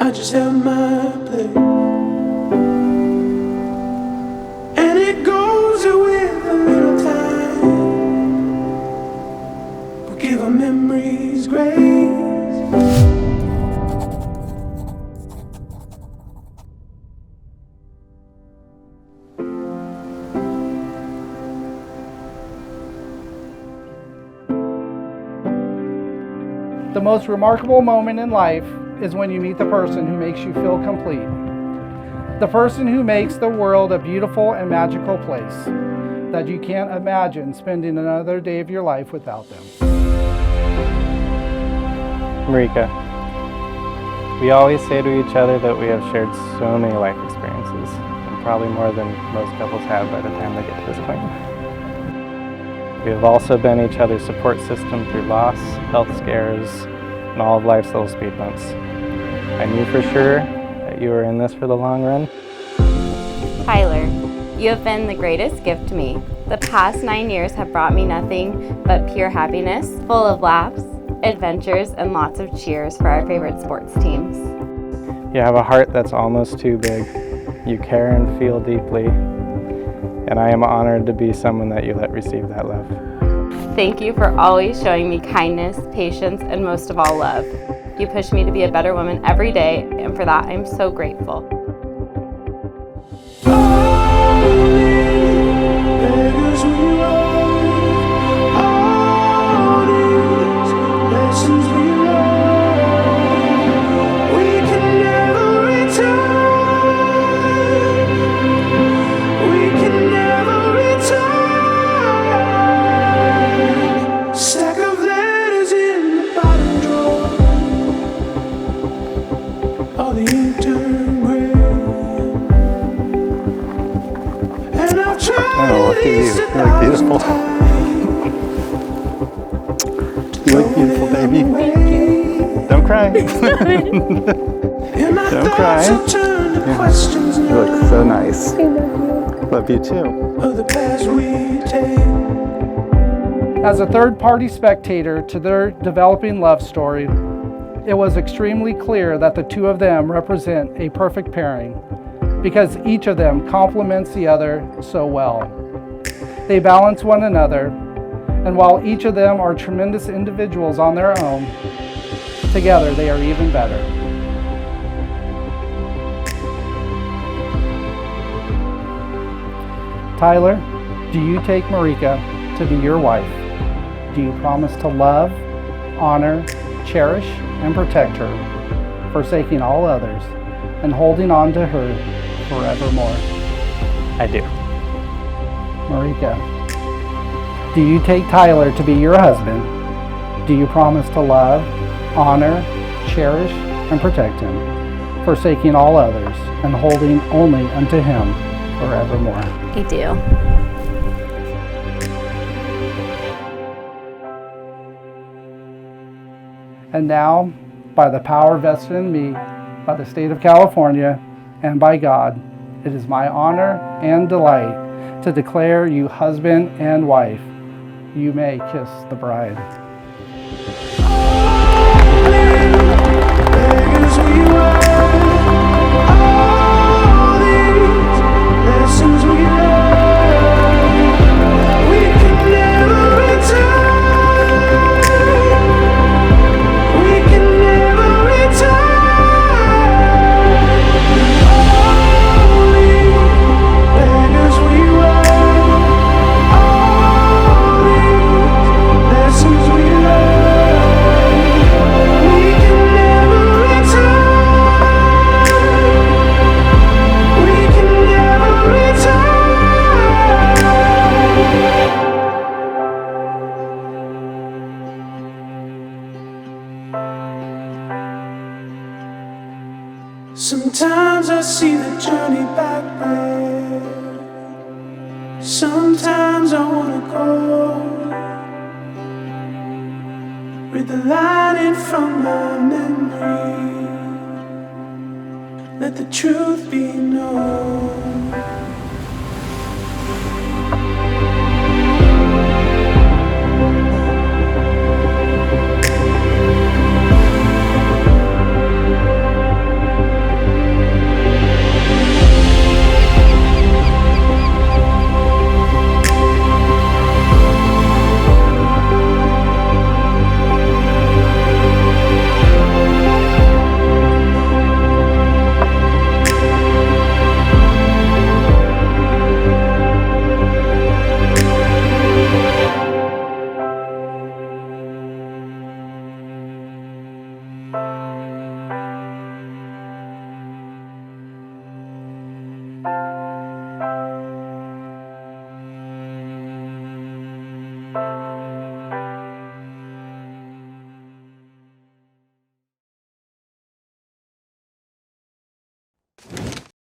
I just have my place, and it goes with a little time. We'll give our memories grace. The most remarkable moment in life is when you meet the person who makes you feel complete. The person who makes the world a beautiful and magical place that you can't imagine spending another day of your life without them. Marika, we always say to each other that we have shared so many life experiences, and probably more than most couples have by the time they get to this point. We have also been each other's support system through loss, health scares, and all of life's little speed bumps. I knew for sure that you were in this for the long run. Tyler, you have been the greatest gift to me. The past 9 years have brought me nothing but pure happiness, full of laughs, adventures, and lots of cheers for our favorite sports teams. You have a heart that's almost too big. You care and feel deeply, and I am honored to be someone that you let receive that love. Thank you for always showing me kindness, patience, and most of all, love. You push me to be a better woman every day, and for that, I'm so grateful. Oh, look at you. You look beautiful. You look beautiful, baby. Don't cry. Don't cry. Yeah. You look so nice. I love you too. As a third-party spectator to their developing love story, it was extremely clear that the two of them represent a perfect pairing, because each of them complements the other so well. They balance one another, and while each of them are tremendous individuals on their own, together they are even better. Tyler, do you take Marika to be your wife? Do you promise to love, honor, cherish, and protect her, forsaking all others, and holding on to her forevermore? I do. Marika, do you take Tyler to be your husband? Do you promise to love, honor, cherish, and protect him, forsaking all others, and holding only unto him forevermore? I do. And now, by the power vested in me by the state of California and by God, it is my honor and delight to declare you husband and wife. You may kiss the bride. Sometimes I see the journey back there. Sometimes I wanna go. Read the line in from my memory. Let the truth be known.